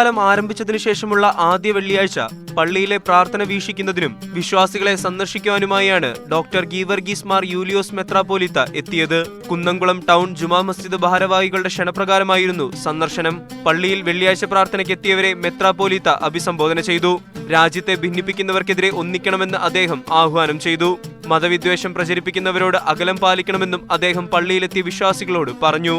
നോമ്പുകാലം ആരംഭിച്ചതിനു ശേഷമുള്ള ആദ്യ വെള്ളിയാഴ്ച പള്ളിയിലെ പ്രാർത്ഥന വീക്ഷിക്കുന്നതിനും വിശ്വാസികളെ സന്ദർശിക്കുവാനുമായാണ് ഡോക്ടർ ഗീവർഗീസ് മാർ യൂലിയോസ് മെത്രാപ്പോലീത്ത എത്തിയത്. കുന്നംകുളം ടൗൺ ജുമാ മസ്ജിദ് ഭാരവാഹികളുടെ ക്ഷണപ്രകാരമായിരുന്നു സന്ദർശനം. പള്ളിയിൽ വെള്ളിയാഴ്ച പ്രാർത്ഥനയ്ക്ക് എത്തിയവരെ മെത്രാപ്പോലീത്ത അഭിസംബോധന ചെയ്തു. രാജ്യത്തെ ഭിന്നിപ്പിക്കുന്നവർക്കെതിരെ ഒന്നിക്കണമെന്ന് അദ്ദേഹം ആഹ്വാനം ചെയ്തു. മതവിദ്വേഷം പ്രചരിപ്പിക്കുന്നവരോട് അകലം പാലിക്കണമെന്നും അദ്ദേഹം പള്ളിയിലെത്തിയ വിശ്വാസികളോട് പറഞ്ഞു.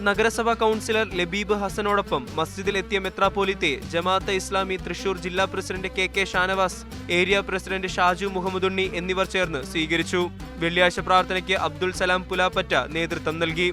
നഗരസഭാ കൗൺസിലർ ലബീബ് ഹസനോടൊപ്പം മസ്ജിദിലെത്തിയ മെത്രാപ്പോലീത്തെ ജമാഅത്തെ ഇസ്ലാമി തൃശൂർ ജില്ലാ president K Shanavas, area president Shaju Muhammadunni എന്നിവർ ചേർന്ന് സ്വീകരിച്ചു. വെള്ളിയാഴ്ച പ്രാർത്ഥനയ്ക്ക് അബ്ദുൽ സലാം പുലാപ്പറ്റ നേതൃത്വം നൽകി.